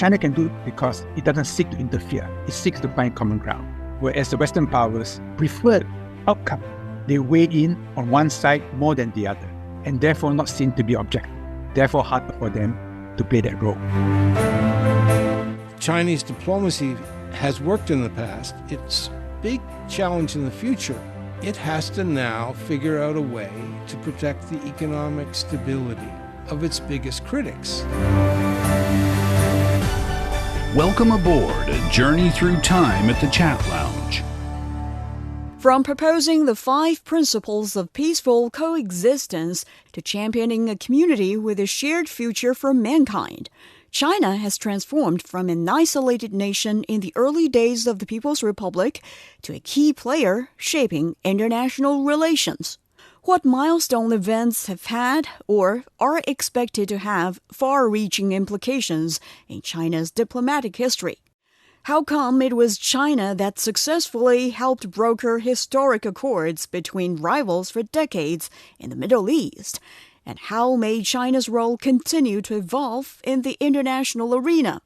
China can do it because it doesn't seek to interfere. It seeks to find common ground. Whereas the Western powers prefer outcome. They weigh in on one side more than the other, and therefore not seen to be objective. Therefore harder for them to play that role. Chinese diplomacy has worked in the past. Its big challenge in the future, it has to now figure out a way to protect the economic stability of its biggest critics. Welcome aboard a journey through time at the Chat Lounge. From proposing the 5 principles of peaceful coexistence to championing a community with a shared future for mankind, China has transformed from an isolated nation in the early days of the People's Republic to a key player shaping international relations. What milestone events have had or are expected to have far-reaching implications in China's diplomatic history? How come it was China that successfully helped broker historic accords between rivals for decades in the Middle East? And how may China's role continue to evolve in the international arena?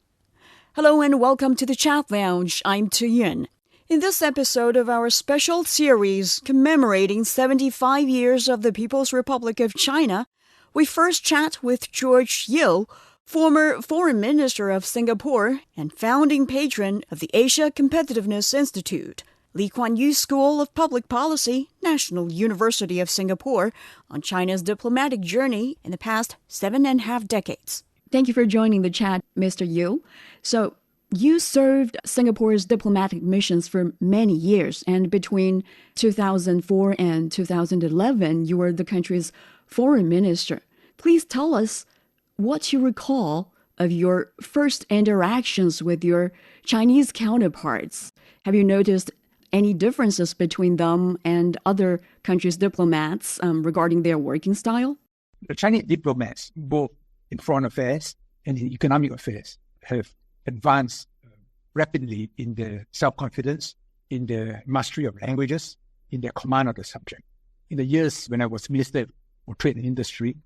Hello and welcome to the Chat Lounge. I'm Tu Yun. In this episode of our special series commemorating 75 years of the People's Republic of China, we first chat with George Yeo, former Foreign Minister of Singapore and founding patron of the Asia Competitiveness Institute, Kuan School of Public Policy, National University of Singapore, on China's diplomatic journey in the past 7.5 decades. Thank you for joining the chat, Mr. Yeo. So, you served Singapore's diplomatic missions for many years, and between 2004 and 2011, you were the country's foreign minister. Please tell us what you recall of your first interactions with your Chinese counterparts. Have you noticed any differences between them and other countries' diplomats regarding their working style? The Chinese diplomats, both in foreign affairs and in economic affairs, have advanced rapidly in their self-confidence, in their mastery of languages, in their command of the subject. In the years when I was Minister for Trade and Industry,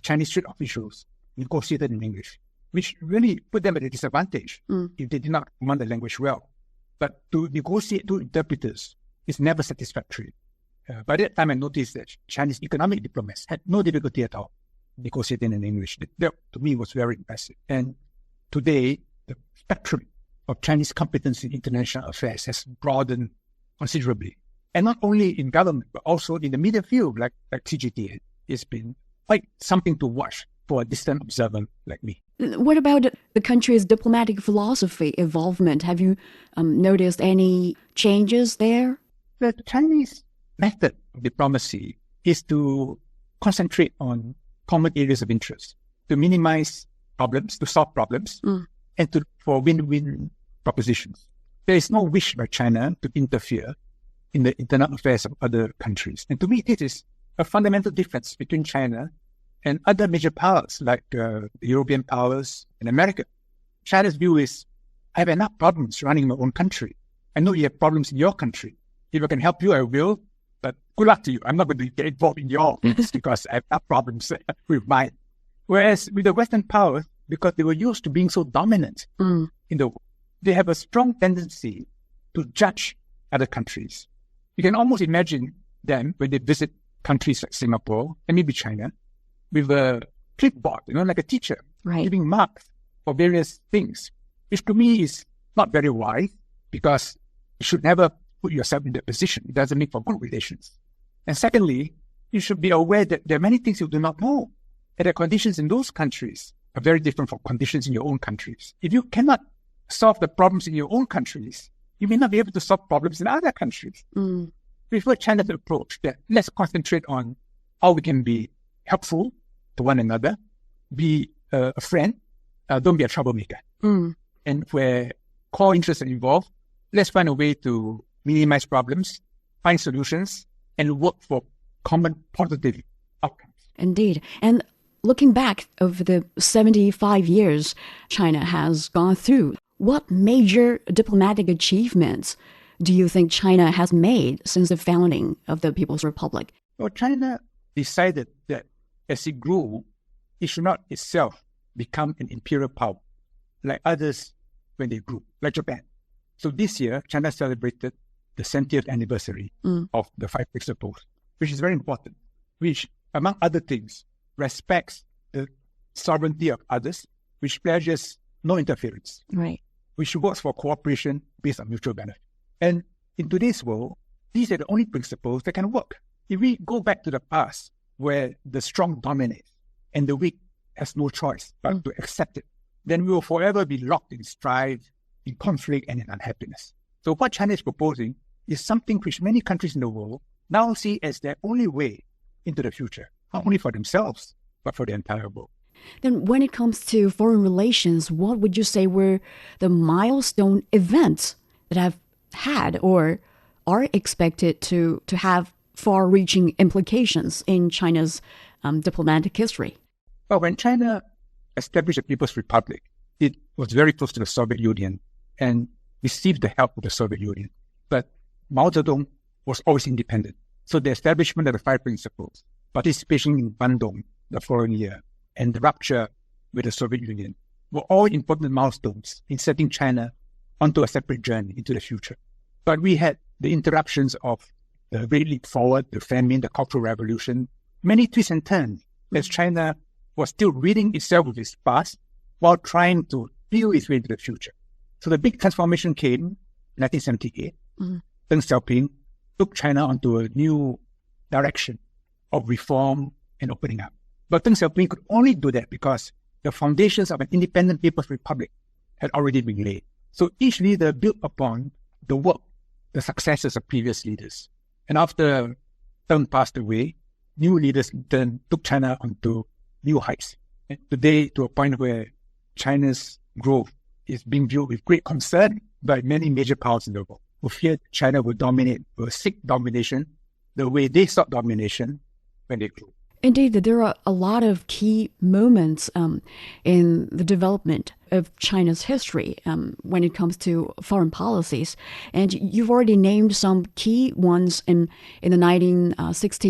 Chinese trade officials negotiated in English, which really put them at a disadvantage if they did not command the language well. But to negotiate to interpreters is never satisfactory. By that time, I noticed that Chinese economic diplomats had no difficulty at all negotiating in English. That, to me, was very impressive. And today, the spectrum of Chinese competence in international affairs has broadened considerably. And not only in government, but also in the media field, like CGT. It's been quite something to watch for a distant observer like me. What about the country's diplomatic philosophy involvement? Have you noticed any changes there? The Chinese method of diplomacy is to concentrate on common areas of interest, to minimize problems, to solve problems, and for win-win propositions. There is no wish by China to interfere in the internal affairs of other countries. And to me, this is a fundamental difference between China and other major powers like the European powers and America. China's view is, I have enough problems running my own country. I know you have problems in your country. If I can help you, I will. But good luck to you. I'm not going to get involved in your things because I have enough problems with mine. Whereas with the Western powers, because they were used to being so dominant in the world, they have a strong tendency to judge other countries. You can almost imagine them when they visit countries like Singapore and maybe China with a clipboard, like a teacher, giving marks for various things, which to me is not very wise because you should never put yourself in that position. It doesn't make for good relations. And secondly, you should be aware that there are many things you do not know, and the conditions in those countries are very different from conditions in your own countries. If you cannot solve the problems in your own countries, you may not be able to solve problems in other countries. Prefer China's approach that let's concentrate on how we can be helpful to one another, be a friend, don't be a troublemaker. And where core interests are involved, let's find a way to minimize problems, find solutions, and work for common positive outcomes. Indeed. And looking back over the 75 years China has gone through, what major diplomatic achievements do you think China has made since the founding of the People's Republic? Well, China decided that as it grew, it should not itself become an imperial power. like others when they grew, like Japan. So this year, China celebrated the 70th anniversary of the 5 principles, which is very important, which, among other things, respects the sovereignty of others, which pledges no interference, right, which works for cooperation based on mutual benefit. And in today's world, these are the only principles that can work. If we go back to the past, where the strong dominates and the weak has no choice but to accept it, then we will forever be locked in strife, in conflict, and in unhappiness. So what China is proposing is something which many countries in the world now see as their only way into the future, not only for themselves, but for the entire world. Then when it comes to foreign relations, what would you say were the milestone events that have had or are expected to have far-reaching implications in China's diplomatic history? Well, when China established the People's Republic, it was very close to the Soviet Union and received the help of the Soviet Union. But Mao Zedong was always independent. So the establishment of the 5 principles, participation in Bandung the following year, and the rupture with the Soviet Union were all important milestones in setting China onto a separate journey into the future. But we had the interruptions of the Great Leap Forward, the famine, the Cultural Revolution, many twists and turns as China was still ridding itself of its past while trying to build its way into the future. So the big transformation came in 1978. Deng Xiaoping took China onto a new direction of reform and opening up. But Deng Xiaoping could only do that because the foundations of an independent People's Republic had already been laid. So each leader built upon the work, the successes of previous leaders. And after Deng passed away, new leaders in turn took China onto new heights. And today, to a point where China's growth is being viewed with great concern by many major powers in the world, who feared China would dominate, will seek domination the way they sought domination when they grew. Indeed, there are a lot of key moments in the development of China's history when it comes to foreign policies. And you've already named some key ones in the 1960s,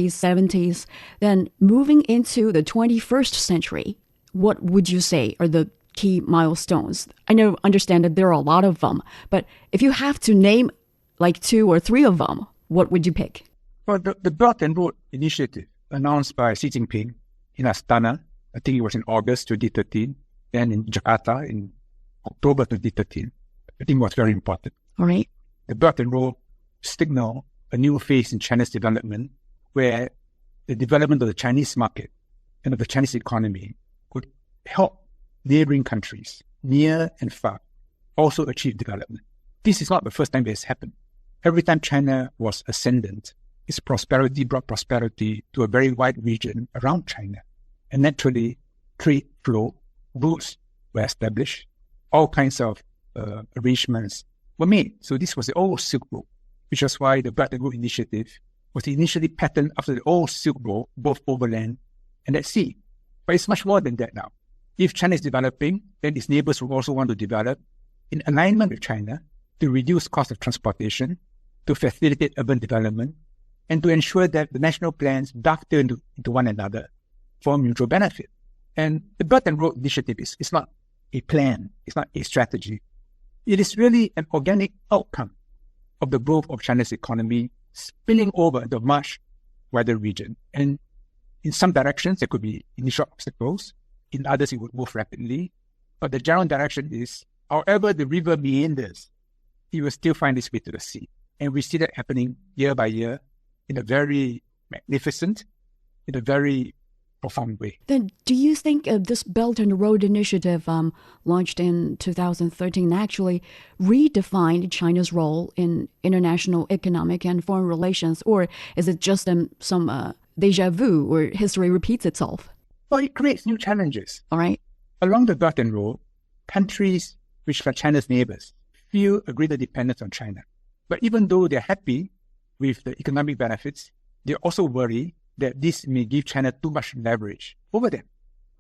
70s. Then moving into the 21st century, what would you say are the key milestones? I understand that there are a lot of them, but if you have to name like 2 or 3 of them, what would you pick? Well, the Belt and Road Initiative, announced by Xi Jinping in Astana, I think it was in August 2013, and in Jakarta in October 2013, I think was very important. All right. The Belt and Road signaled a new phase in China's development, where the development of the Chinese market and of the Chinese economy could help neighboring countries, near and far, also achieve development. This is not the first time this has happened. Every time China was ascendant, its prosperity brought prosperity to a very wide region around China. And naturally, trade flow, routes were established, all kinds of arrangements were made. So this was the old Silk Road, which is why the Belt and Road Initiative was initially patterned after the old Silk Road, both overland and at sea. But it's much more than that now. If China is developing, then its neighbors will also want to develop in alignment with China to reduce cost of transportation, to facilitate urban development, and to ensure that the national plans dovetail into one another for mutual benefit. And the Belt and Road Initiative is not a plan, it's not a strategy. It is really an organic outcome of the growth of China's economy spilling over the much wider region. And in some directions, there could be initial obstacles. In others, it would move rapidly. But the general direction is, however the river meanders, it will still find its way to the sea. And we see that happening year by year in a very magnificent, in a very profound way. Then do you think this Belt and Road Initiative launched in 2013 actually redefined China's role in international economic and foreign relations, or is it just some deja vu or history repeats itself? Well, it creates new challenges. All right. Along the Belt and Road, countries which are China's neighbors feel a greater dependence on China. But even though they're happy with the economic benefits, they also worry that this may give China too much leverage over them.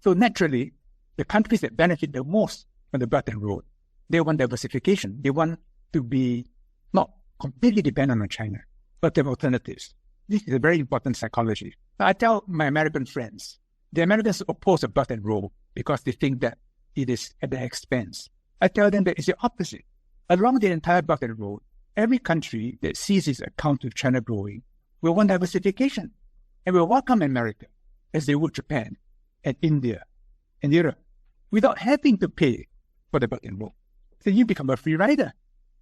So naturally, the countries that benefit the most from the Belt and Road, they want diversification. They want to be not completely dependent on China, but they have alternatives. This is a very important psychology. I tell my American friends, the Americans oppose the Belt and Road because they think that it is at their expense. I tell them that it's the opposite. Along the entire Belt and Road, every country that sees its account with China growing will want diversification and will welcome America as they would Japan and India and Europe without having to pay for the Belt and Road. So you become a free rider.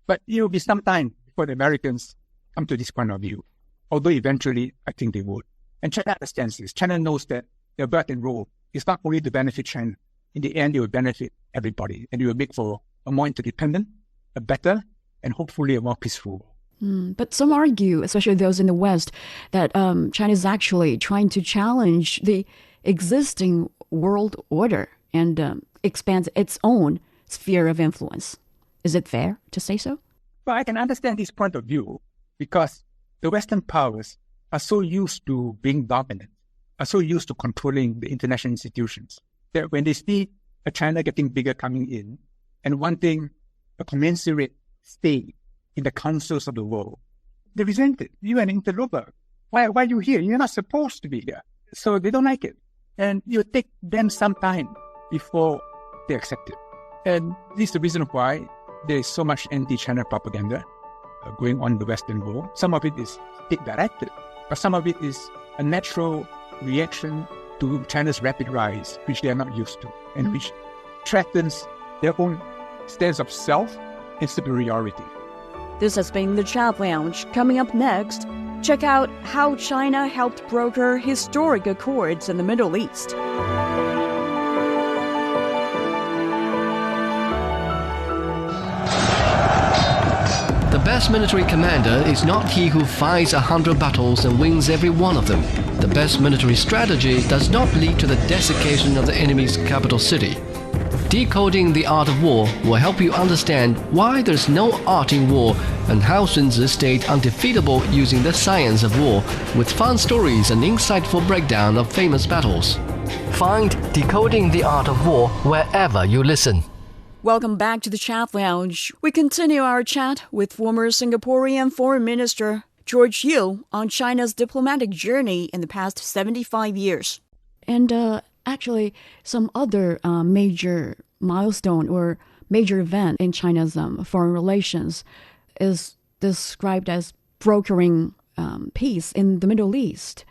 But it will be some time before the Americans come to this point of view, although eventually I think they would. And China understands this. China knows that the Belt and Road is not only to benefit China. In the end, it will benefit everybody, and it will make for a more interdependent, a better, and hopefully a more peaceful world. But some argue, especially those in the West, that China is actually trying to challenge the existing world order and expand its own sphere of influence. Is it fair to say so? Well, I can understand this point of view because the Western powers are so used to being dominant, are so used to controlling the international institutions, that when they see a China getting bigger coming in and wanting a commensurate stay in the councils of the world, they resent it. You an interloper. Why are you here? You're not supposed to be here. So they don't like it. And you take them some time before they accept it. And this is the reason why there is so much anti-China propaganda going on in the Western world. Some of it is state-directed, but some of it is a natural reaction to China's rapid rise, which they are not used to, and which threatens their own sense of self and superiority. This has been the Chat Lounge. Coming up next, check out how China helped broker historic accords in the Middle East. The best military commander is not he who fights 100 battles and wins every one of them. The best military strategy does not lead to the desiccation of the enemy's capital city. Decoding the Art of War will help you understand why there's no art in war and how Sun Tzu stayed undefeatable using the science of war, with fun stories and insightful breakdown of famous battles. Find Decoding the Art of War wherever you listen. Welcome back to the Chat Lounge. We continue our chat with former Singaporean Foreign Minister George Yeo on China's diplomatic journey in the past 75 years. And actually, some other major milestone or major event in China's foreign relations is described as brokering peace in the Middle East.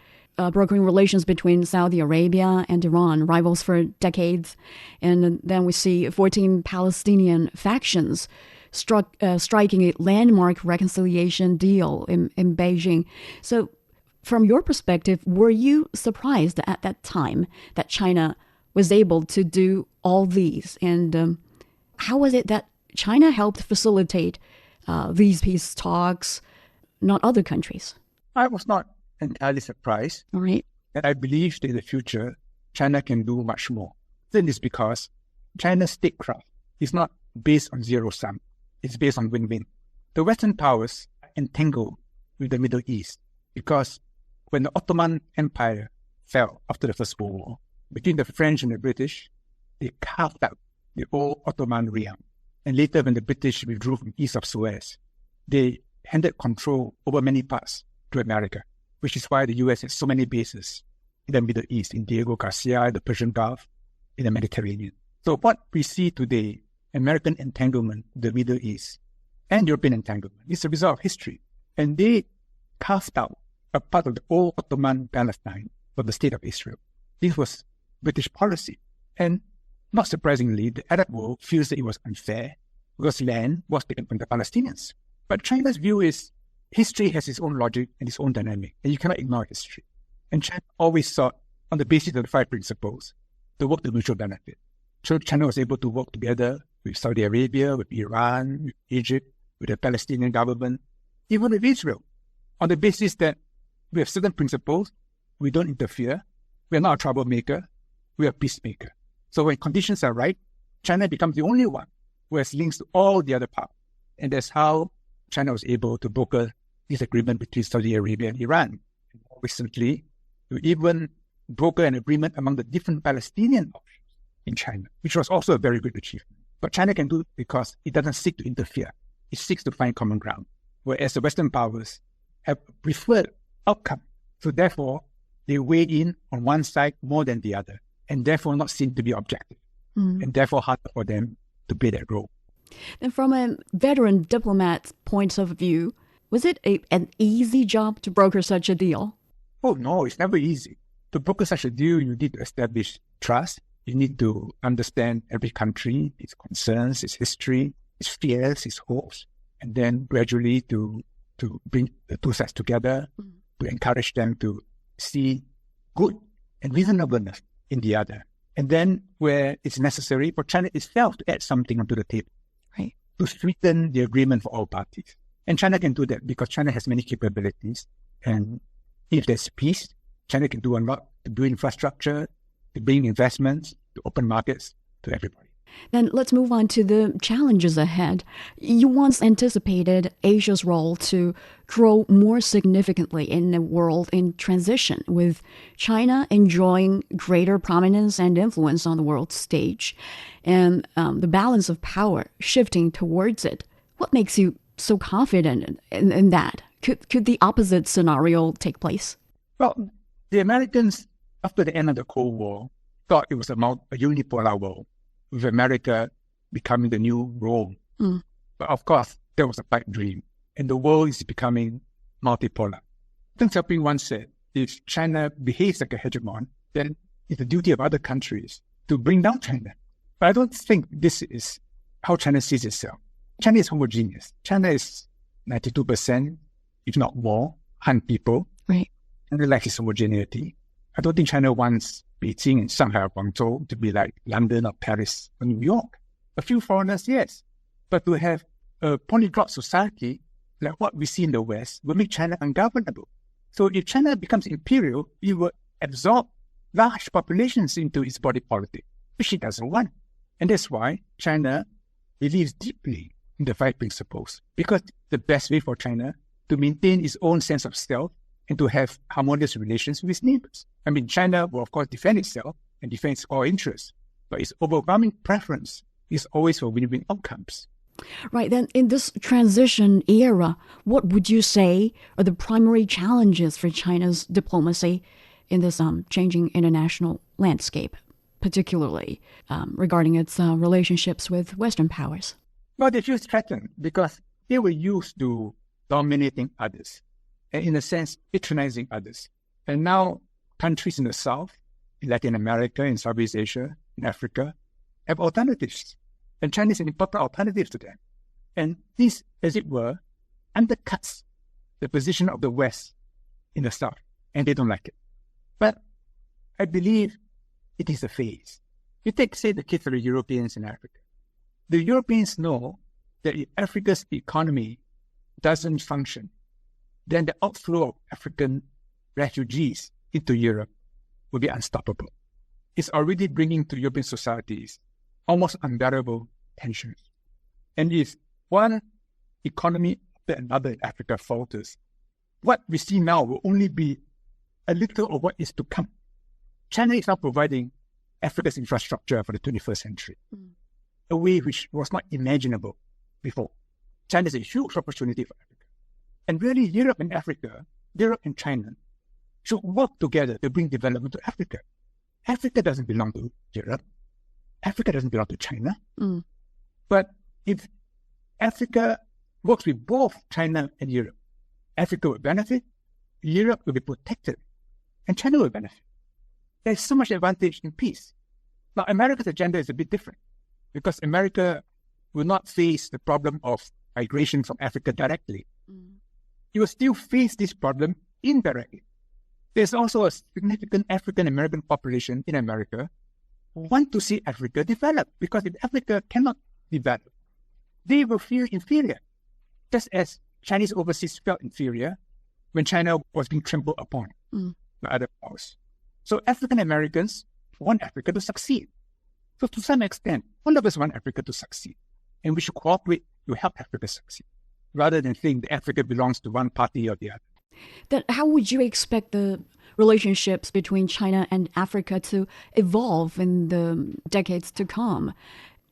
Brokering relations between Saudi Arabia and Iran, rivals for decades. And then we see 14 Palestinian factions striking a landmark reconciliation deal in Beijing. So from your perspective, were you surprised at that time that China was able to do all these? And how was it that China helped facilitate these peace talks, not other countries? I was not entirely surprised. All right. And I believe that in the future, China can do much more. This is because China's statecraft is not based on zero-sum. It's based on win-win. The Western powers are entangled with the Middle East because when the Ottoman Empire fell after the First World War, between the French and the British, they carved out the old Ottoman realm. And later, when the British withdrew from east of Suez, they handed control over many parts to America, which is why the U.S. has so many bases in the Middle East, in Diego Garcia, the Persian Gulf, in the Mediterranean. So what we see today, American entanglement in the Middle East and European entanglement, is a result of history. And they carved out a part of the old Ottoman Palestine for the state of Israel. This was British policy. And not surprisingly, the Arab world feels that it was unfair because land was taken from the Palestinians. But China's view is history has its own logic and its own dynamic, and you cannot ignore history. And China always sought, on the basis of the 5 principles, to work to mutual benefit. So China was able to work together with Saudi Arabia, with Iran, with Egypt, with the Palestinian government, even with Israel, on the basis that we have certain principles, we don't interfere, we are not a troublemaker, we are a peacemaker. So when conditions are right, China becomes the only one who has links to all the other powers. And that's how China was able to broker this agreement between Saudi Arabia and Iran. And more recently, we even broker an agreement among the different Palestinian options in China, which was also a very good achievement. But China can do it because it doesn't seek to interfere. It seeks to find common ground, whereas the Western powers have preferred outcome. So therefore, they weigh in on one side more than the other, and therefore not seen to be objective, and therefore harder for them to play that role. And from a veteran diplomat's point of view, was it an easy job to broker such a deal? Oh, no, it's never easy. To broker such a deal, you need to establish trust. You need to understand every country, its concerns, its history, its fears, its hopes, and then gradually to bring the two sides together, to encourage them to see good and reasonableness in the other. And then where it's necessary for China itself to add something onto the table, right, to strengthen the agreement for all parties. And China can do that because China has many capabilities. And if there's peace, China can do a lot to build infrastructure, to bring investments, to open markets to everybody. Then let's move on to the challenges ahead. You once anticipated Asia's role to grow more significantly in a world in transition, with China enjoying greater prominence and influence on the world stage, and the balance of power shifting towards it. What makes you so confident in that? Could the opposite scenario take place? Well, the Americans, after the end of the Cold War, thought it was a unipolar world, with America becoming the new Rome. But of course, that was a pipe dream, and the world is becoming multipolar. Deng Xiaoping once said, if China behaves like a hegemon, then it's the duty of other countries to bring down China. But I don't think this is how China sees itself. China is homogeneous. China is 92%, if not more, Han people, right, and they like its homogeneity. I don't think China wants Beijing and Shanghai or Guangzhou to be like London or Paris or New York. A few foreigners, yes. But to have a polyglot society like what we see in the West will make China ungovernable. So if China becomes imperial, it will absorb large populations into its body politic, which it doesn't want. And that's why China believes deeply in the five principles, because the best way for China to maintain its own sense of self and to have harmonious relations with its neighbors. I mean, China will, of course, defend itself and defend its core interests, but its overwhelming preference is always for win-win outcomes. Right. Then in this transition era, what would you say are the primary challenges for China's diplomacy in this changing international landscape, particularly regarding its relationships with Western powers? Well, they feel threatened because they were used to dominating others, and in a sense, patronizing others. And now countries in the South, in Latin America, in Southeast Asia, in Africa, have alternatives. And China is an important alternative to them. And this, as it were, undercuts the position of the West in the South, and they don't like it. But I believe it is a phase. You take, say, the case of the Europeans in Africa. The Europeans know that if Africa's economy doesn't function, then the outflow of African refugees into Europe will be unstoppable. It's already bringing to European societies almost unbearable tensions. And if one economy after another in Africa falters, what we see now will only be a little of what is to come. China is now providing Africa's infrastructure for the 21st century, a way which was not imaginable before. China is a huge opportunity for Africa. And really, Europe and Africa, Europe and China, should work together to bring development to Africa. Africa doesn't belong to Europe. Africa doesn't belong to China. But if Africa works with both China and Europe, Africa will benefit, Europe will be protected, and China will benefit. There's so much advantage in peace. Now, America's agenda is a bit different because America will not face the problem of migration from Africa directly. It will still face this problem indirectly. There's also a significant African-American population in America who want to see Africa develop, because if Africa cannot develop, they will feel inferior, just as Chinese overseas felt inferior when China was being trampled upon by other powers. So African Americans want Africa to succeed. So to some extent, all of us want Africa to succeed, and we should cooperate to help Africa succeed, rather than think that Africa belongs to one party or the other. Then how would you expect the relationships between China and Africa to evolve in the decades to come?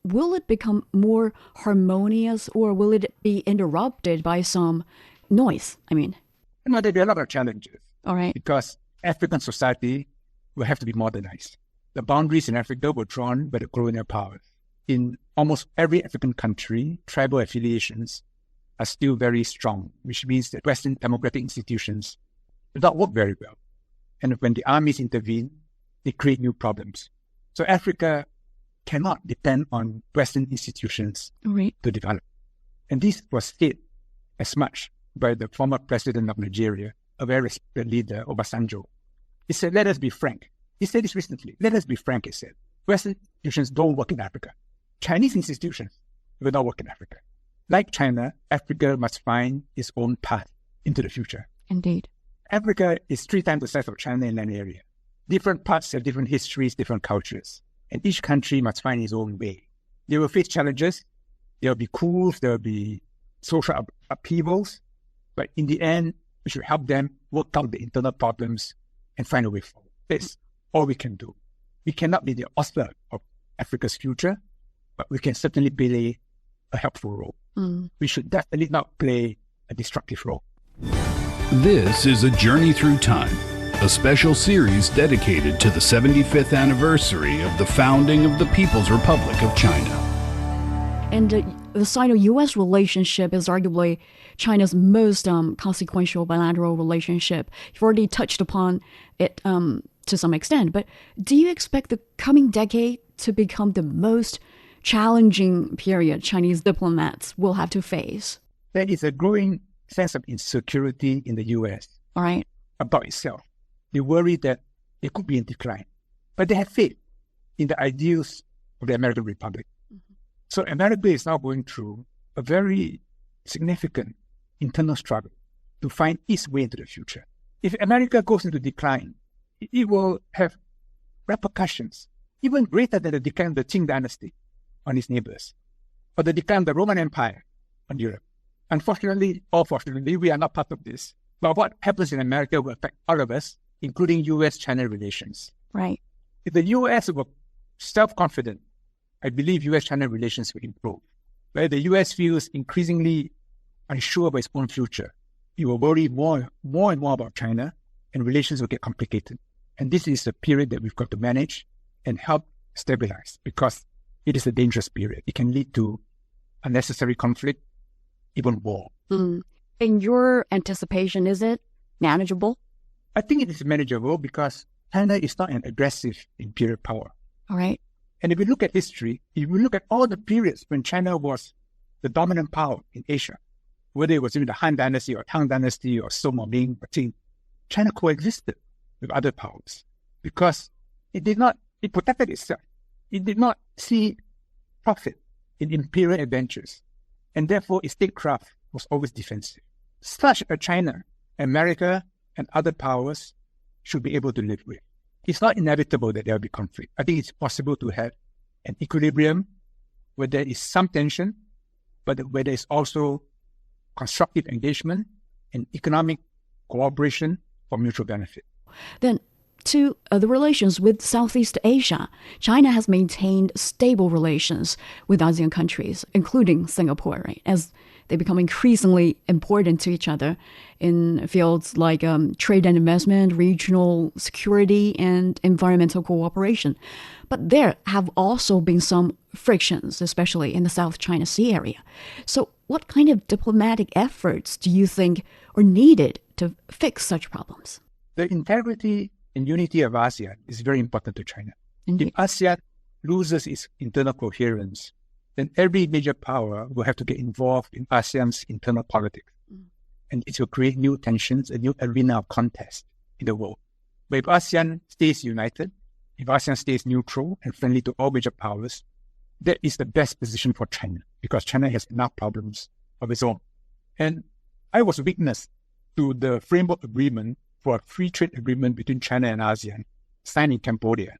Will it become more harmonious, or will it be interrupted by some noise? There'll be a lot of challenges. All right. Because African society will have to be modernized. The boundaries in Africa were drawn by the colonial powers. in almost every African country, tribal affiliations are still very strong, which means that Western democratic institutions do not work very well. And when the armies intervene, they create new problems. So Africa cannot depend on Western institutions to develop. And this was stated as much by the former president of Nigeria, a very respected leader, Obasanjo. He said, let us be frank. He said this recently. Let us be frank, he said. Western institutions don't work in Africa. Chinese institutions will not work in Africa. Like China, Africa must find its own path into the future. Indeed. Africa is 3 times the size of China in land area. Different parts have different histories, different cultures. And each country must find its own way. They will face challenges. There will be coups. There will be social upheavals. But in the end, we should help them work out the internal problems and find a way forward. That's all we can do. We cannot be the author of Africa's future, but we can certainly play a helpful role. We should definitely not play a destructive role. This is A Journey Through Time, a special series dedicated to the 75th anniversary of the founding of the People's Republic of China. And the Sino-U.S. relationship is arguably China's most consequential bilateral relationship. You've already touched upon it to some extent, but do you expect the coming decade to become the most challenging period Chinese diplomats will have to face? There is a growing sense of insecurity in the U.S. All right. About itself. They worry that it could be in decline. But they have faith in the ideals of the American Republic. So America is now going through a very significant internal struggle to find its way into the future. If America goes into decline, it will have repercussions even greater than the decline of the Qing dynasty on its neighbors, or the decline of the Roman Empire on Europe. Unfortunately, or fortunately, we are not part of this. But what happens in America will affect all of us, including U.S.-China relations. Right. If the U.S. were self-confident, I believe U.S.-China relations will improve. Where the U.S. feels increasingly unsure about its own future, it will worry more and more about China, and relations will get complicated. And this is a period that we've got to manage and help stabilize, because it is a dangerous period. It can lead to unnecessary conflict, even war. In your anticipation, is it manageable? I think it is manageable because China is not an aggressive imperial power. All right. And if we look at history, if we look at all the periods when China was the dominant power in Asia, whether it was in the Han Dynasty or Tang Dynasty or Song or Ming or Qing, China coexisted with other powers because it protected itself. It did not see profit in imperial adventures, and therefore its statecraft was always defensive. Such a China, America, and other powers should be able to live with. It's not inevitable that there will be conflict. I think it's possible to have an equilibrium where there is some tension, but where there is also constructive engagement and economic cooperation for mutual benefit. Then, to the relations with Southeast Asia, China has maintained stable relations with ASEAN countries, including Singapore, right, as they become increasingly important to each other in fields like trade and investment, regional security, and environmental cooperation. But there have also been some frictions, especially in the South China Sea area. So what kind of diplomatic efforts do you think are needed to fix such problems? The integrity and unity of ASEAN is very important to China. Indeed. If ASEAN loses its internal coherence, then every major power will have to get involved in ASEAN's internal politics. And it will create new tensions, a new arena of contest in the world. But if ASEAN stays united, if ASEAN stays neutral and friendly to all major powers, that is the best position for China, because China has enough problems of its own. And I was witness to the framework agreement for a free trade agreement between China and ASEAN signed in Cambodia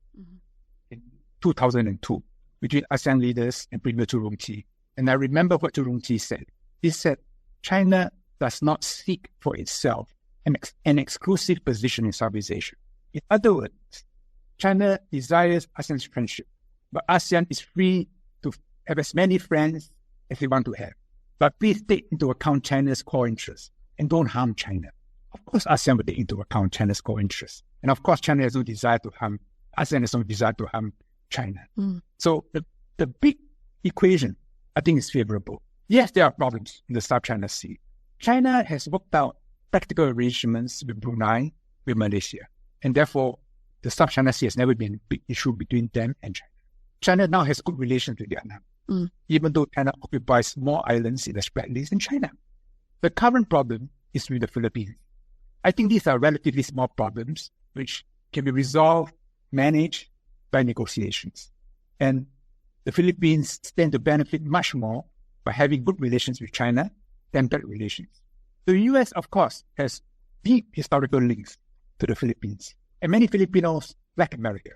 in 2002 between ASEAN leaders and Premier Chu Rongqi. And I remember what Chu Rongqi said. He said, China does not seek for itself an exclusive position in Southeast Asia. In other words, China desires ASEAN's friendship, but ASEAN is free to have as many friends as they want to have. But please take into account China's core interests and don't harm China. Of course, ASEAN will take into account China's core interests. And of course, China has no desire to harm, ASEAN has no desire to harm China. So the big equation, I think, is favorable. Yes, there are problems in the South China Sea. China has worked out practical arrangements with Brunei, with Malaysia, and therefore the South China Sea has never been a big issue between them and China. China now has good relations with Vietnam, even though China occupies more islands in the spread list than China. The current problem is with the Philippines. I think these are relatively small problems which can be resolved, managed by negotiations. And the Philippines stand to benefit much more by having good relations with China than bad relations. The US, of course, has deep historical links to the Philippines. And many Filipinos like America.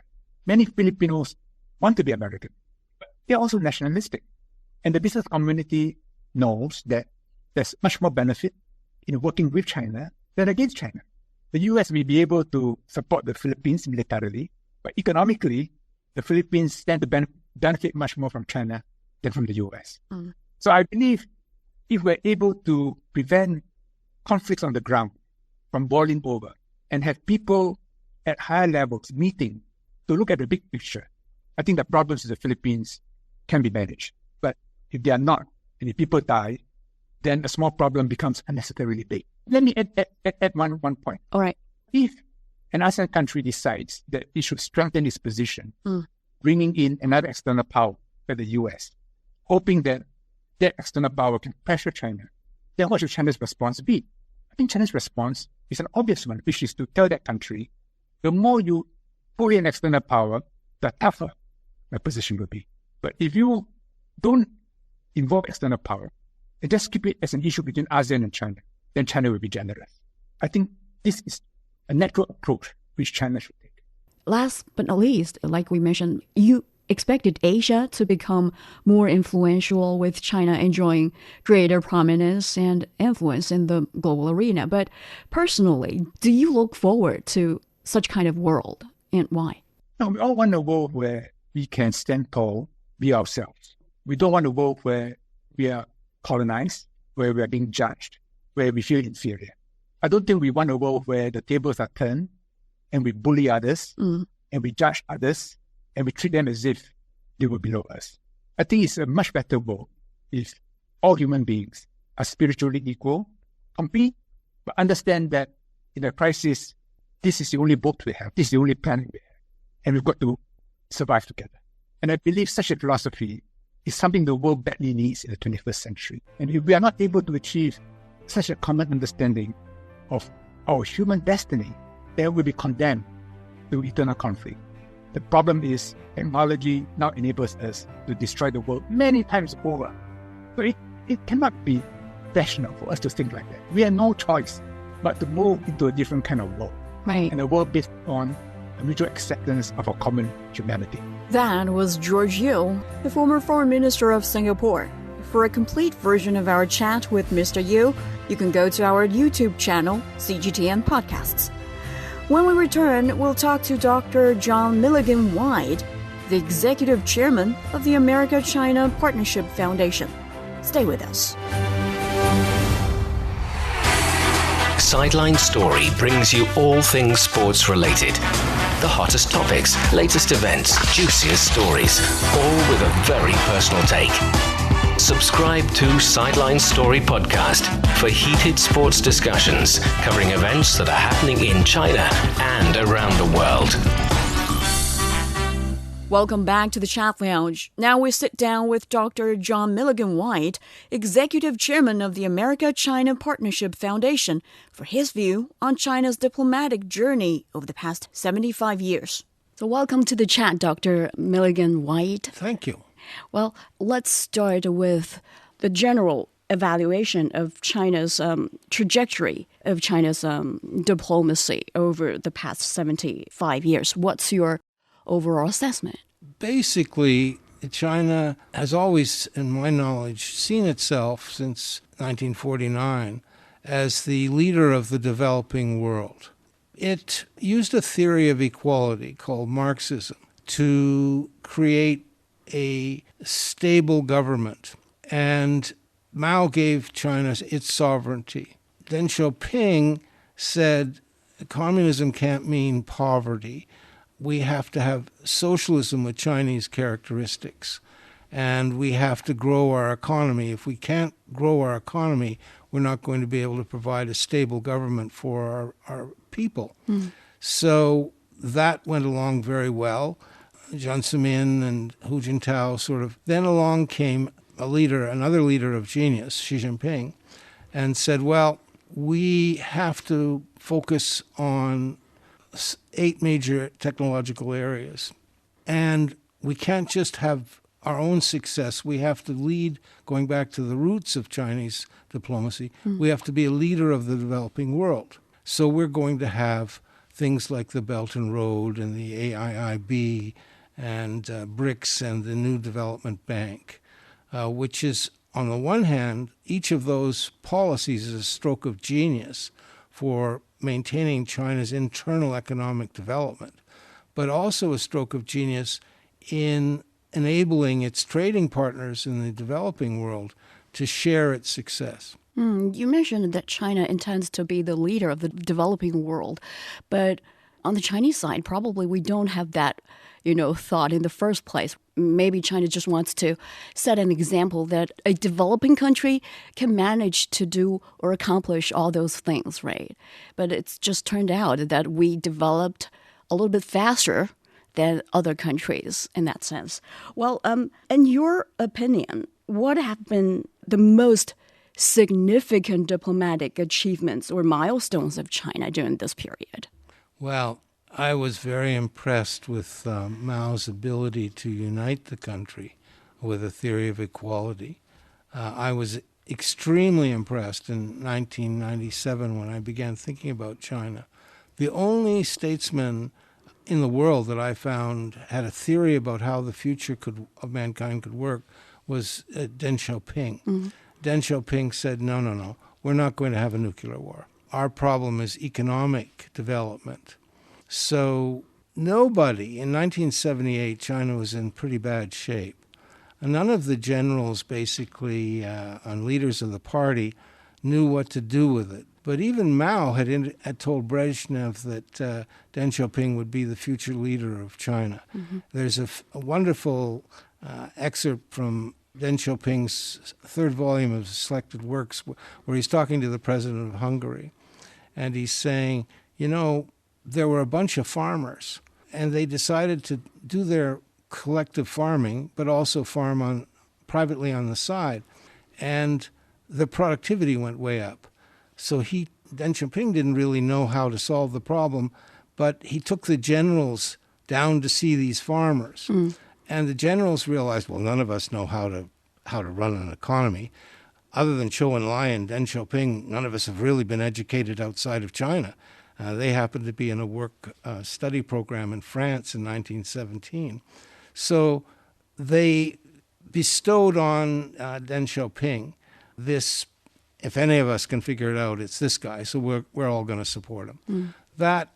Many Filipinos want to be American, but they're also nationalistic. And the business community knows that there's much more benefit in working with China than against China. The US may be able to support the Philippines militarily, but economically, the Philippines stand to benefit much more from China than from the US. So I believe if we're able to prevent conflicts on the ground from boiling over and have people at higher levels meeting to look at the big picture, I think the problems in the Philippines can be managed. But if they are not, and if people die, then a small problem becomes unnecessarily big. Let me add one point. All right. If an ASEAN country decides that it should strengthen its position, bringing in another external power, like the US, hoping that that external power can pressure China, then what should China's response be? I think China's response is an obvious one, which is to tell that country, the more you pull in external power, the tougher my position will be. But if you don't involve external power, and just keep it as an issue between ASEAN and China, then China will be generous. I think this is a natural approach which China should take. Last but not least, like we mentioned, you expected Asia to become more influential with China enjoying greater prominence and influence in the global arena. But personally, do you look forward to such kind of world, and why? No, we all want a world where we can stand tall, be ourselves. We don't want a world where we are colonized, where we are being judged, where we feel inferior. I don't think we want a world where the tables are turned and we bully others and we judge others and we treat them as if they were below us. I think it's a much better world if all human beings are spiritually equal, compete, but understand that in a crisis, this is the only boat we have, this is the only planet we have, and we've got to survive together. And I believe such a philosophy is something the world badly needs in the 21st century. And if we are not able to achieve such a common understanding of our human destiny, then we'll be condemned to eternal conflict. The problem is technology now enables us to destroy the world many times over. So it cannot be rational for us to think like that. We have no choice but to move into a different kind of world. Right. And a world based on a mutual acceptance of our common humanity. That was George Yeo, the former Foreign Minister of Singapore. For a complete version of our chat with Mr. Yeo, you can go to our YouTube channel, CGTN Podcasts. When we return, we'll talk to Dr. John Milligan-Whyte, the Executive Chairman of the America-China Partnership Foundation. Stay with us. Sideline Story brings you all things sports related. The hottest topics, latest events, juiciest stories, all with a very personal take. Subscribe to Sideline Story Podcast for heated sports discussions covering events that are happening in China and around the world. Welcome back to the Chat Lounge. Now we sit down with Dr. John Milligan-Whyte, Executive Chairman of the America-China Partnership Foundation, for his view on China's diplomatic journey over the past 75 years. So welcome to the chat, Dr. Milligan-Whyte. Thank you. Well, let's start with the general evaluation of China's trajectory of China's diplomacy over the past 75 years. What's your overall assessment? Basically, China has always, in my knowledge, seen itself since 1949 as the leader of the developing world. It used a theory of equality called Marxism to create a stable government, and Mao gave China its sovereignty. Deng Xiaoping said communism can't mean poverty. We have to have socialism with Chinese characteristics. and we have to grow our economy. If we can't grow our economy, we're not going to be able to provide a stable government for our people. So that went along very well. Jiang Zemin and Hu Jintao sort of. Then along came another leader of genius, Xi Jinping, and said, well, we have to focus on 8 major technological areas. And we can't just have our own success. We have to lead, going back to the roots of Chinese diplomacy, we have to be a leader of the developing world. So we're going to have things like the Belt and Road and the AIIB and BRICS and the New Development Bank, which is, on the one hand, each of those policies is a stroke of genius for maintaining China's internal economic development, but also a stroke of genius in enabling its trading partners in the developing world to share its success. You mentioned that China intends to be the leader of the developing world, but on the Chinese side, probably we don't have that, thought in the first place. Maybe China just wants to set an example that a developing country can manage to do or accomplish all those things, right? But it's just turned out that we developed a little bit faster than other countries in that sense. Well, in your opinion, what have been the most significant diplomatic achievements or milestones of China during this period? Well, I was very impressed with Mao's ability to unite the country with a theory of equality. I was extremely impressed in 1997 when I began thinking about China. The only statesman in the world that I found had a theory about how the future of mankind could work was Deng Xiaoping. Deng Xiaoping said, no, we're not going to have a nuclear war. Our problem is economic development. So nobody, in 1978, China was in pretty bad shape. And none of the generals, basically, and leaders of the party, knew what to do with it. But even Mao had told Brezhnev that Deng Xiaoping would be the future leader of China. There's a wonderful excerpt from Deng Xiaoping's 3rd volume of selected works where he's talking to the president of Hungary. And he's saying, there were a bunch of farmers, and they decided to do their collective farming, but also farm privately on the side. And the productivity went way up. So Deng Xiaoping didn't really know how to solve the problem, but he took the generals down to see these farmers. And the generals realized, well, none of us know how to run an economy. Other than Zhou Enlai and Deng Xiaoping, none of us have really been educated outside of China. They happened to be in a work study program in France in 1917. So they bestowed on Deng Xiaoping this, if any of us can figure it out, it's this guy, so we're all going to support him. That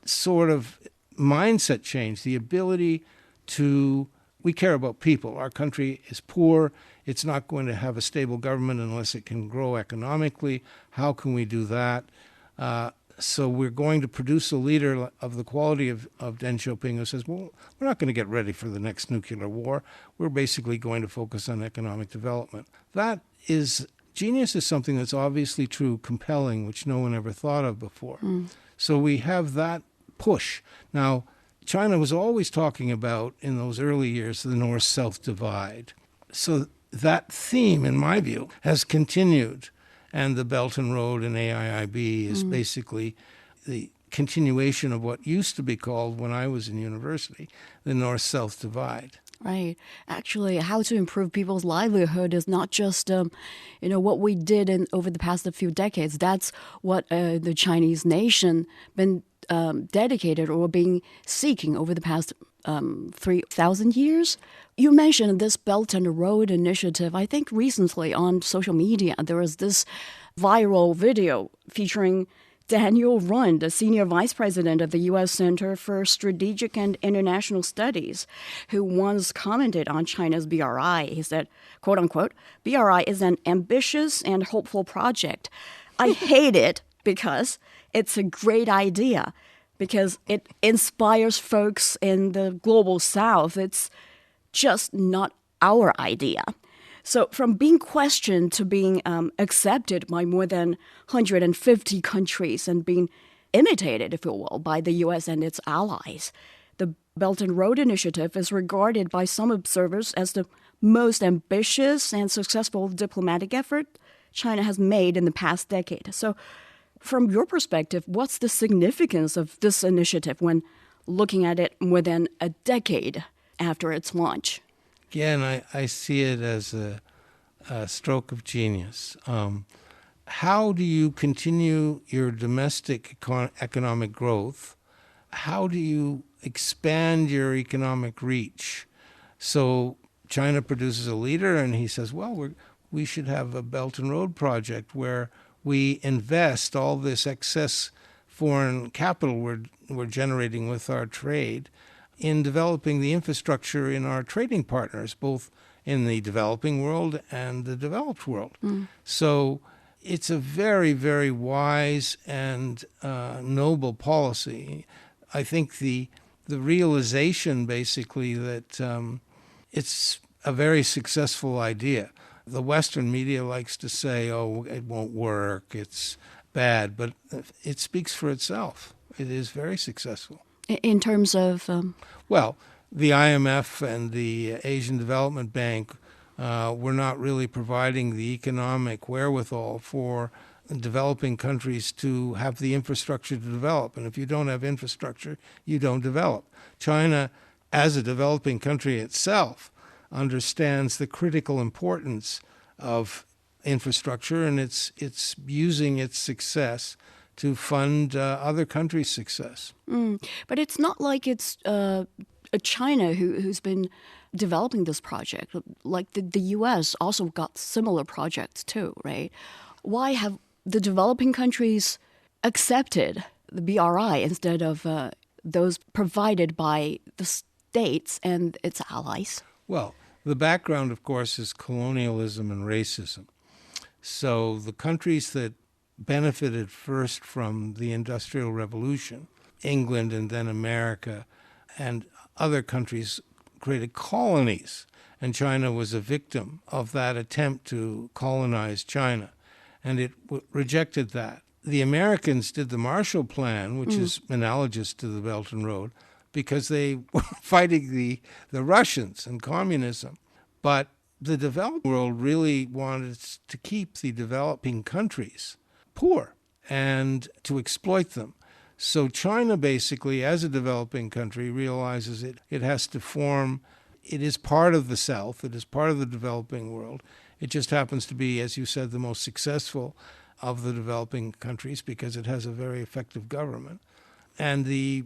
sort of mindset change, the ability to, we care about people. Our country is poor. It's not going to have a stable government unless it can grow economically. How can we do that? So we're going to produce a leader of the quality of Deng Xiaoping who says, well, we're not going to get ready for the next nuclear war. We're basically going to focus on economic development. Genius is something that's obviously true, compelling, which no one ever thought of before. So we have that push. Now, China was always talking about, in those early years, the North-South divide. So that theme, in my view, has continued. And the Belt and Road and AIIB is basically the continuation of what used to be called, when I was in university, the North-South divide. Right. Actually, how to improve people's livelihood is not just, what we did over the past few decades. That's what the Chinese nation been dedicated or been seeking over the past 3,000 years. You mentioned this Belt and Road initiative. I think recently on social media, there was this viral video featuring Daniel Rund, the senior vice president of the U.S. Center for Strategic and International Studies, who once commented on China's BRI. He said, quote unquote, BRI is an ambitious and hopeful project. I hate it because it's a great idea, because it inspires folks in the global south. It's just not our idea. So from being questioned to being accepted by more than 150 countries and being imitated, if you will, by the U.S. and its allies, the Belt and Road Initiative is regarded by some observers as the most ambitious and successful diplomatic effort China has made in the past decade. So from your perspective, what's the significance of this initiative when looking at it more than a decade after its launch? Again, I see it as a stroke of genius. How do you continue your domestic economic growth? How do you expand your economic reach? So China produces a leader, and he says, well, we should have a Belt and Road project where we invest all this excess foreign capital we're generating with our trade in developing the infrastructure in our trading partners, both in the developing world and the developed world. So it's a very, very wise and noble policy. I think the realization, basically, that it's a very successful idea. The Western media likes to say, oh, it won't work, it's bad, but it speaks for itself. It is very successful. In terms of? Well, the IMF and the Asian Development Bank were not really providing the economic wherewithal for developing countries to have the infrastructure to develop. And if you don't have infrastructure, you don't develop. China, as a developing country itself, understands the critical importance of infrastructure, and it's using its success to fund other countries' success. But it's not like it's China who's been developing this project. Like the U.S. also got similar projects too, right? Why have the developing countries accepted the BRI instead of those provided by the states and its allies? Well, the background, of course, is colonialism and racism. So the countries that benefited first from the Industrial Revolution, England and then America, and other countries created colonies, and China was a victim of that attempt to colonize China, and it rejected that. The Americans did the Marshall Plan, which is analogous to the Belt and Road, because they were fighting the Russians and communism. But the developed world really wanted to keep the developing countries poor and to exploit them. So China basically, as a developing country, realizes it has to form, it is part of the South, it is part of the developing world. It just happens to be, as you said, the most successful of the developing countries because it has a very effective government. And the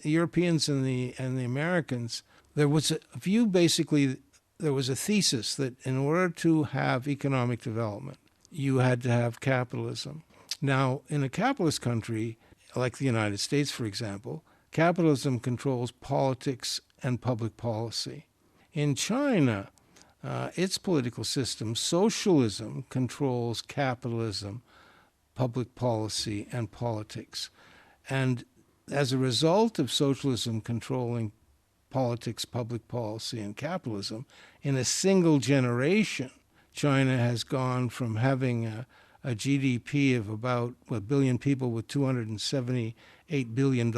Europeans and the Americans, there was a view, basically, there was a thesis that in order to have economic development, you had to have capitalism. Now, in a capitalist country, like the United States, for example, capitalism controls politics and public policy. In China, its political system, socialism controls capitalism, public policy, and politics. And as a result of socialism controlling politics, public policy, and capitalism, in a single generation, China has gone from having a GDP of about a billion people with $278 billion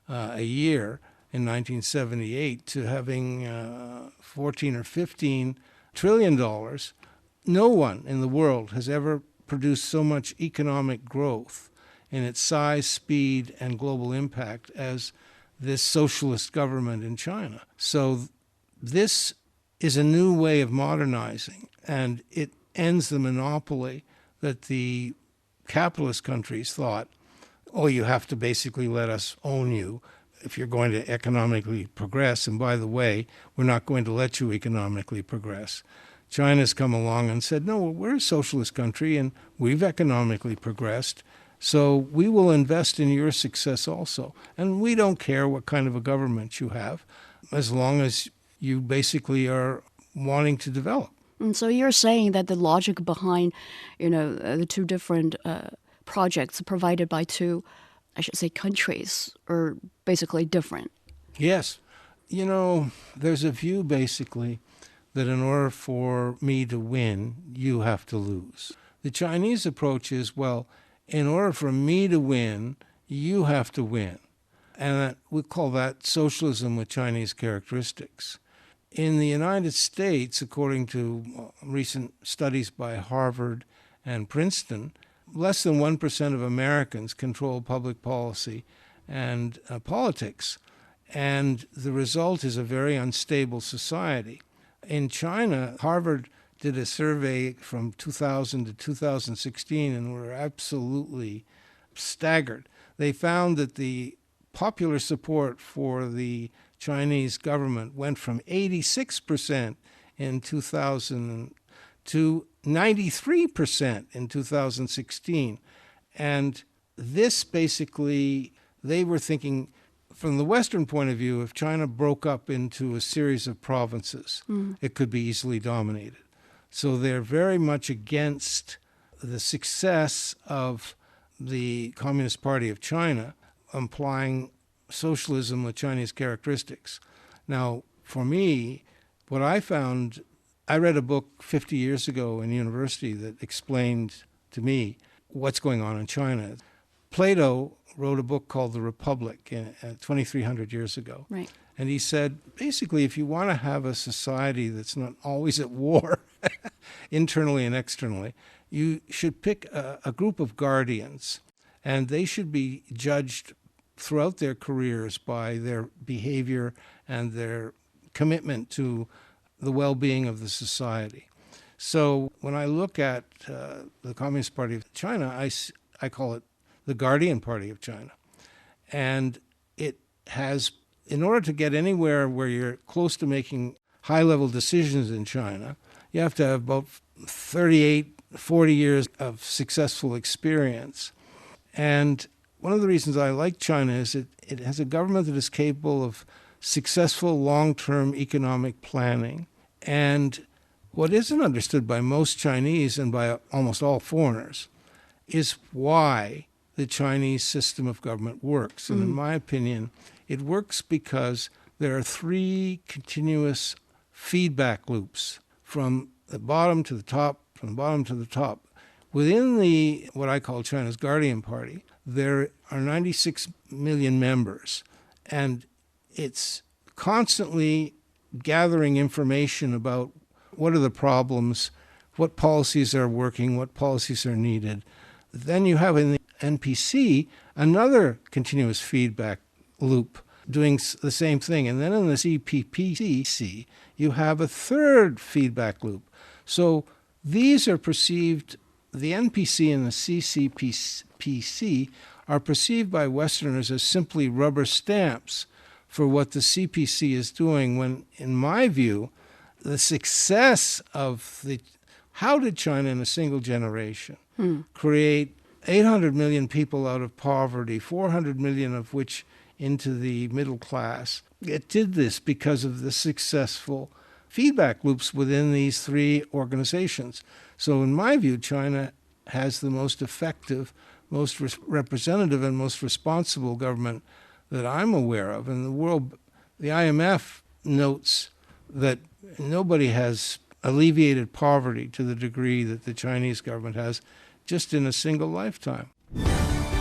a year in 1978 to having 14 or 15 trillion dollars. No one in the world has ever produced so much economic growth in its size, speed, and global impact as this socialist government in China. So this is a new way of modernizing, and it ends the monopoly that the capitalist countries thought, oh, you have to basically let us own you if you're going to economically progress. And by the way, we're not going to let you economically progress. China's come along and said, no, we're a socialist country and we've economically progressed, so we will invest in your success also. And we don't care what kind of a government you have, as long as you basically are wanting to develop. And so you're saying that the logic behind, the two different projects provided by two, I should say, countries are basically different. Yes. There's a view basically that in order for me to win, you have to lose. The Chinese approach is, well, in order for me to win, you have to win. And we call that socialism with Chinese characteristics. In the United States, according to recent studies by Harvard and Princeton, less than 1% of Americans control public policy and politics. And the result is a very unstable society. In China, Harvard did a survey from 2000 to 2016 and were absolutely staggered. They found that the popular support for the Chinese government went from 86% in 2000 to 93% in 2016. And this basically, they were thinking, from the Western point of view, if China broke up into a series of provinces, it could be easily dominated. So they're very much against the success of the Communist Party of China, implying socialism with Chinese characteristics. Now, for me, what I found, I read a book 50 years ago in university that explained to me what's going on in China. Plato wrote a book called The Republic 2,300 years ago. Right. And he said, basically, if you want to have a society that's not always at war, internally and externally, you should pick a group of guardians, and they should be judged throughout their careers by their behavior and their commitment to the well-being of the society. So when I look at the Communist Party of China, I call it the Guardian Party of China. And it has, in order to get anywhere where you're close to making high-level decisions in China, you have to have about 38, 40 years of successful experience. And one of the reasons I like China is it has a government that is capable of successful long-term economic planning. And what isn't understood by most Chinese and by almost all foreigners is why the Chinese system of government works. And in my opinion, it works because there are three continuous feedback loops from the bottom to the top, from the bottom to the top. Within the, what I call China's Guardian Party, there are 96 million members, and it's constantly gathering information about what are the problems, what policies are working, what policies are needed. Then you have in the NPC another continuous feedback loop doing the same thing. And then in the CPPC, you have a third feedback loop. So these are perceived, the NPC and the CCPC are perceived by Westerners as simply rubber stamps for what the CPC is doing, when, in my view, the success of how did China in a single generation create 800 million people out of poverty, 400 million of which into the middle class? It did this because of the successful feedback loops within these three organizations. So in my view, China has the most effective, most representative, and most responsible government that I'm aware of. In the world, the IMF notes that nobody has alleviated poverty to the degree that the Chinese government has just in a single lifetime.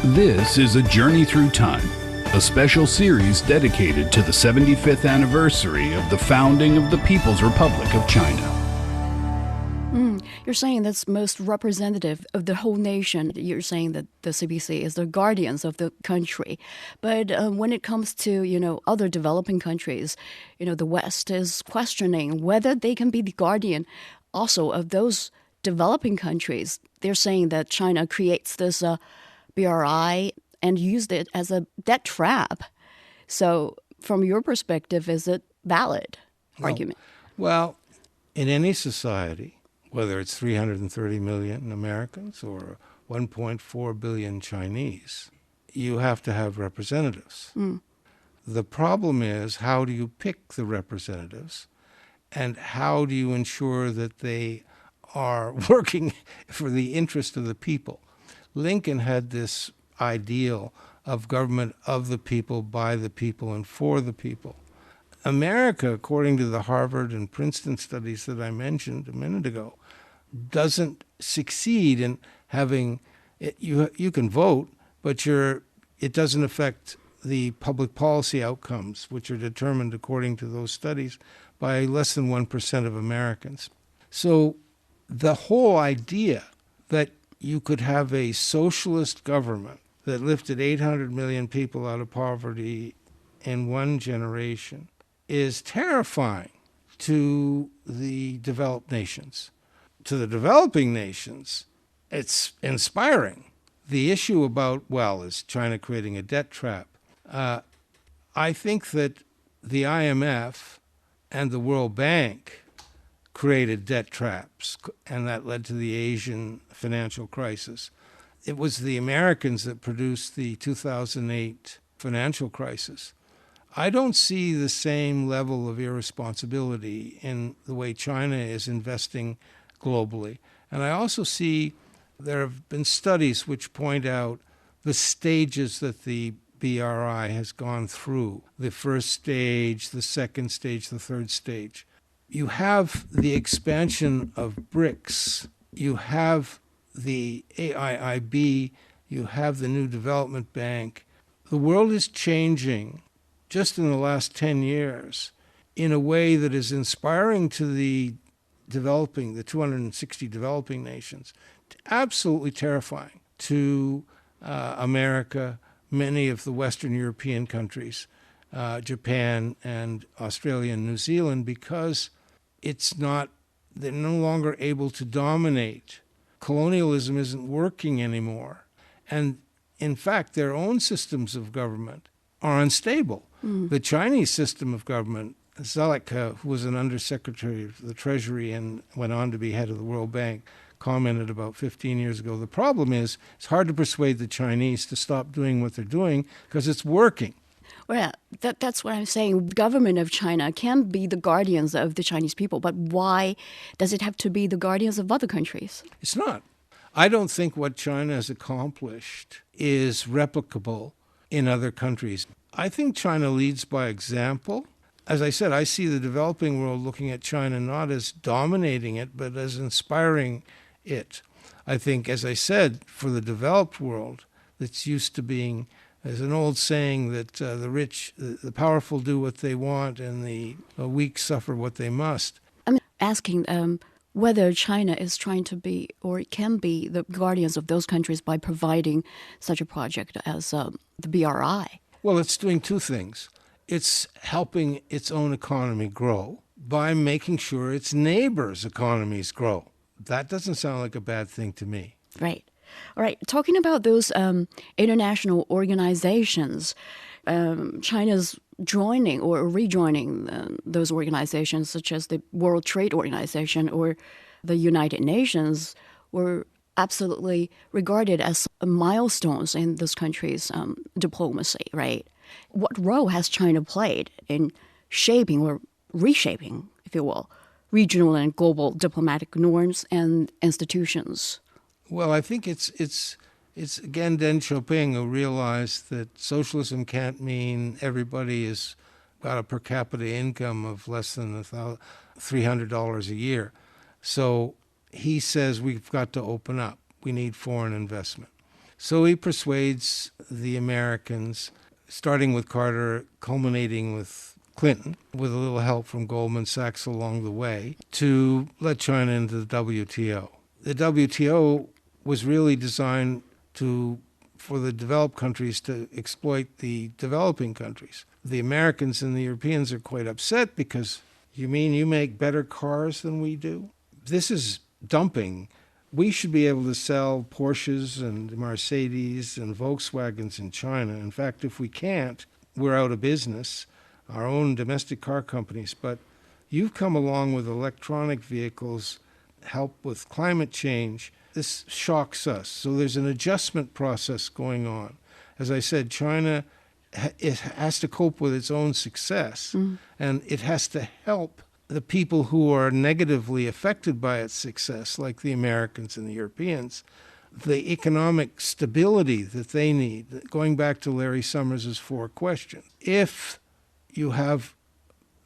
This is A Journey Through Time, a special series dedicated to the 75th anniversary of the founding of the People's Republic of China. You're saying that's most representative of the whole nation. You're saying that the CPC is the guardians of the country. But when it comes to, other developing countries, the West is questioning whether they can be the guardian also of those developing countries. They're saying that China creates this BRI and used it as a debt trap. So from your perspective, is it valid argument? Well, in any society, whether it's 330 million Americans or 1.4 billion Chinese, you have to have representatives. The problem is, how do you pick the representatives, and how do you ensure that they are working for the interest of the people? Lincoln had this ideal of government of the people, by the people, and for the people. America, according to the Harvard and Princeton studies that I mentioned a minute ago, doesn't succeed in having it. You can vote, but it doesn't affect the public policy outcomes, which are determined, according to those studies, by less than 1% of Americans. So the whole idea that you could have a socialist government that lifted 800 million people out of poverty in one generation is terrifying to the developed nations. To the developing nations, it's inspiring. The issue about, is China creating a debt trap? I think that the IMF and the World Bank created debt traps, and that led to the Asian financial crisis. It was the Americans that produced the 2008 financial crisis. I don't see the same level of irresponsibility in the way China is investing globally. And I also see there have been studies which point out the stages that the BRI has gone through, the first stage, the second stage, the third stage. You have the expansion of BRICS, you have the AIIB, you have the new development bank. The world is changing just in the last 10 years in a way that is inspiring to the 260 developing nations, absolutely terrifying to America, many of the Western European countries, Japan and Australia and New Zealand, because they're no longer able to dominate. Colonialism isn't working anymore. And in fact, their own systems of government are unstable. The Chinese system of government, Zalek, who was an undersecretary of the Treasury and went on to be head of the World Bank, commented about 15 years ago, the problem is it's hard to persuade the Chinese to stop doing what they're doing because it's working. Well, that's what I'm saying. The government of China can be the guardians of the Chinese people, but why does it have to be the guardians of other countries? It's not. I don't think what China has accomplished is replicable in other countries. I think China leads by example. As I said, I see the developing world looking at China not as dominating it, but as inspiring it. I think, as I said, for the developed world that's used to being, there's an old saying that the powerful do what they want and the weak suffer what they must. I'm asking whether China is trying to be or can be the guardians of those countries by providing such a project as the BRI. Well, it's doing two things. It's helping its own economy grow by making sure its neighbors' economies grow. That doesn't sound like a bad thing to me. Right. All right. Talking about those international organizations, China's joining or rejoining those organizations, such as the World Trade Organization or the United Nations, were absolutely regarded as milestones in those countries' diplomacy, right? What role has China played in shaping or reshaping, if you will, regional and global diplomatic norms and institutions? Well, I think it's again Deng Xiaoping who realized that socialism can't mean everybody has got a per capita income of less than $300 a year. So he says we've got to open up. We need foreign investment. So he persuades the Americans, starting with Carter, culminating with Clinton, with a little help from Goldman Sachs along the way, to let China into the WTO. The WTO was really designed for the developed countries to exploit the developing countries. The Americans and the Europeans are quite upset because, you mean you make better cars than we do? This is dumping. We should be able to sell Porsches and Mercedes and Volkswagens in China. In fact, if we can't, we're out of business, our own domestic car companies. But you've come along with electronic vehicles, help with climate change. This shocks us. So there's an adjustment process going on. As I said, China it has to cope with its own success, and it has to help the people who are negatively affected by its success, like the Americans and the Europeans, the economic stability that they need. Going back to Larry Summers' 4 questions. If you have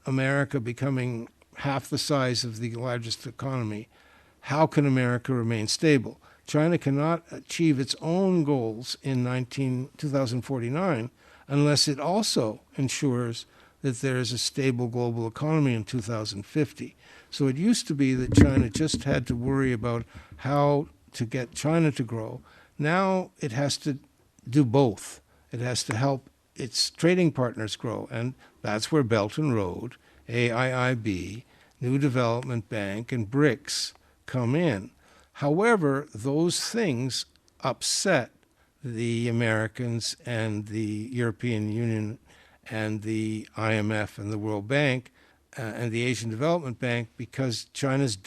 America becoming half the size of the largest economy, how can America remain stable? China cannot achieve its own goals in 2049 unless it also ensures that there is a stable global economy in 2050. So it used to be that China just had to worry about how to get China to grow. Now it has to do both. It has to help its trading partners grow, and that's where Belt and Road, AIIB, New Development Bank, and BRICS come in. However, those things upset the Americans and the European Union and the IMF and the World Bank and the Asian Development Bank, because China's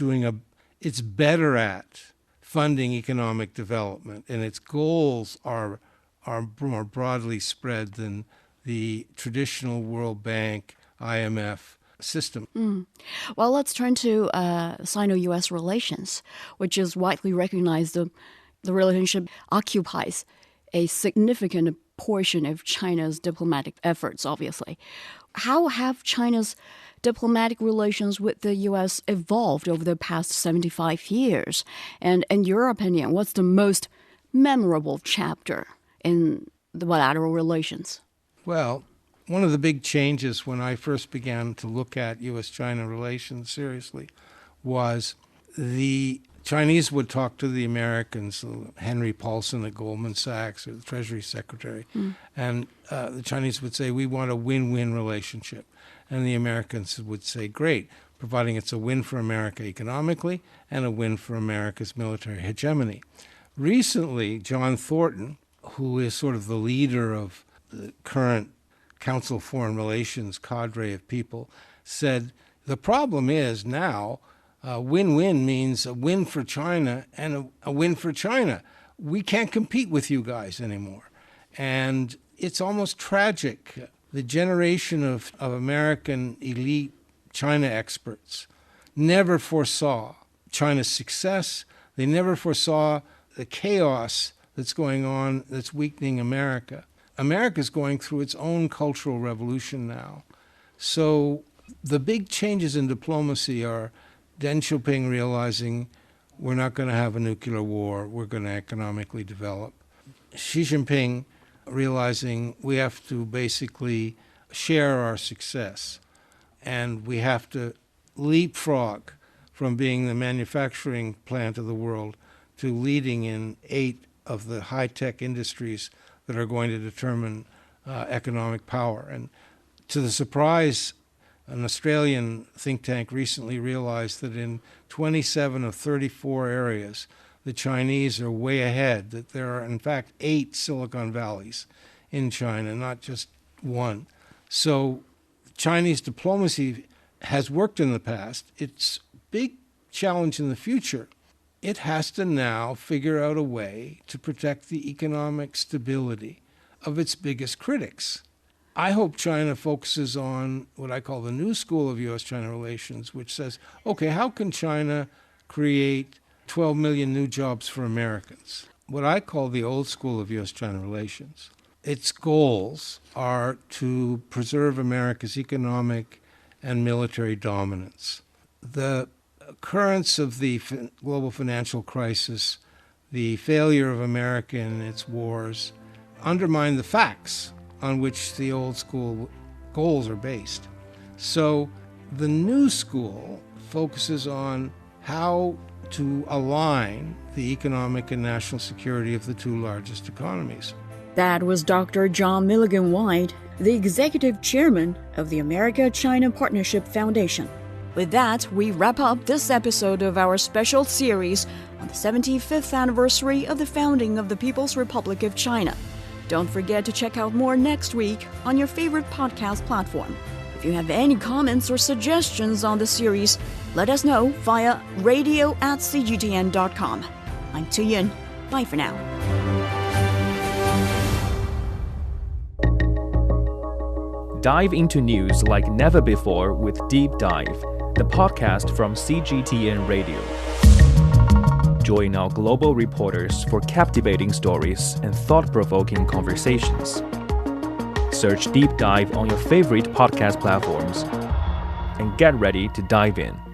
it's better at funding economic development, and its goals are more broadly spread than the traditional World Bank, IMF system. Well, let's turn to Sino-U.S. relations, which is widely recognized. The relationship occupies a significant portion of China's diplomatic efforts, obviously. How have China's diplomatic relations with the U.S. evolved over the past 75 years? And in your opinion, what's the most memorable chapter in the bilateral relations? Well, one of the big changes when I first began to look at U.S.-China relations seriously was the Chinese would talk to the Americans, Henry Paulson at Goldman Sachs, or the Treasury Secretary, and the Chinese would say, we want a win-win relationship. And the Americans would say, great, providing it's a win for America economically and a win for America's military hegemony. Recently, John Thornton, who is sort of the leader of the current Council of Foreign Relations cadre of people, said the problem is now win-win means a win for China and a win for China. We can't compete with you guys anymore. And it's almost tragic. The generation of American elite China experts never foresaw China's success. They never foresaw the chaos that's going on that's weakening America. America's going through its own cultural revolution now. So the big changes in diplomacy are Deng Xiaoping realizing we're not going to have a nuclear war, we're going to economically develop. Xi Jinping realizing we have to basically share our success, and we have to leapfrog from being the manufacturing plant of the world to leading in 8 of the high-tech industries that are going to determine economic power. And to the surprise, an Australian think tank recently realized that in 27 of 34 areas, the Chinese are way ahead, that there are, in fact, 8 Silicon Valleys in China, not just one. So Chinese diplomacy has worked in the past. Its big challenge in the future, it has to now figure out a way to protect the economic stability of its biggest critics. I hope China focuses on what I call the new school of U.S.-China relations, which says, okay, how can China create 12 million new jobs for Americans? What I call the old school of U.S.-China relations. Its goals are to preserve America's economic and military dominance. The occurrence of the global financial crisis, the failure of America in its wars, undermine the facts on which the old school goals are based. So the new school focuses on how to align the economic and national security of the 2 largest economies. That was Dr. John Milligan-Whyte, the executive chairman of the America-China Partnership Foundation. With that, we wrap up this episode of our special series on the 75th anniversary of the founding of the People's Republic of China. Don't forget to check out more next week on your favorite podcast platform. If you have any comments or suggestions on the series, let us know via radio@cgtn.com. I'm Tu Yun. Bye for now. Dive into news like never before with Deep Dive, the podcast from CGTN Radio. Join our global reporters for captivating stories and thought-provoking conversations. Search Deep Dive on your favorite podcast platforms. and get ready to dive in.